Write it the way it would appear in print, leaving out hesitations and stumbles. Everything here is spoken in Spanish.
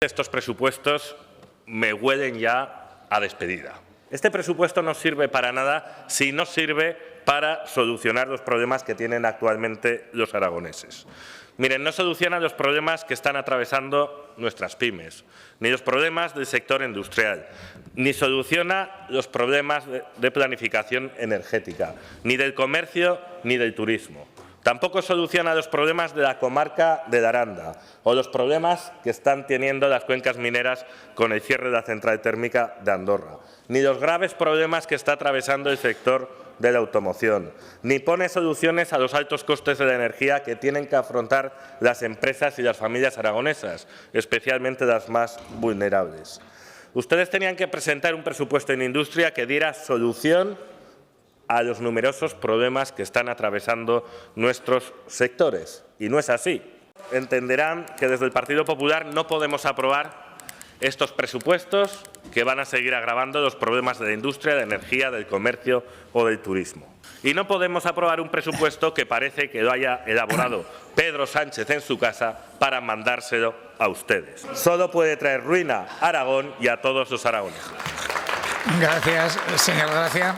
Estos presupuestos me huelen ya a despedida. Este presupuesto no sirve para nada si no sirve para solucionar los problemas que tienen actualmente los aragoneses. Miren, no soluciona los problemas que están atravesando nuestras pymes, ni los problemas del sector industrial, ni soluciona los problemas de planificación energética, ni del comercio ni del turismo. Tampoco soluciona los problemas de la comarca de Aranda o los problemas que están teniendo las cuencas mineras con el cierre de la central térmica de Andorra, ni los graves problemas que está atravesando el sector de la automoción, ni pone soluciones a los altos costes de la energía que tienen que afrontar las empresas y las familias aragonesas, especialmente las más vulnerables. Ustedes tenían que presentar un presupuesto en industria que diera solución a los numerosos problemas que están atravesando nuestros sectores. Y no es así. Entenderán que desde el Partido Popular no podemos aprobar estos presupuestos que van a seguir agravando los problemas de la industria, de la energía, del comercio o del turismo. Y no podemos aprobar un presupuesto que parece que lo haya elaborado Pedro Sánchez en su casa para mandárselo a ustedes. Solo puede traer ruina a Aragón y a todos los aragoneses. Gracias, señor Gracia.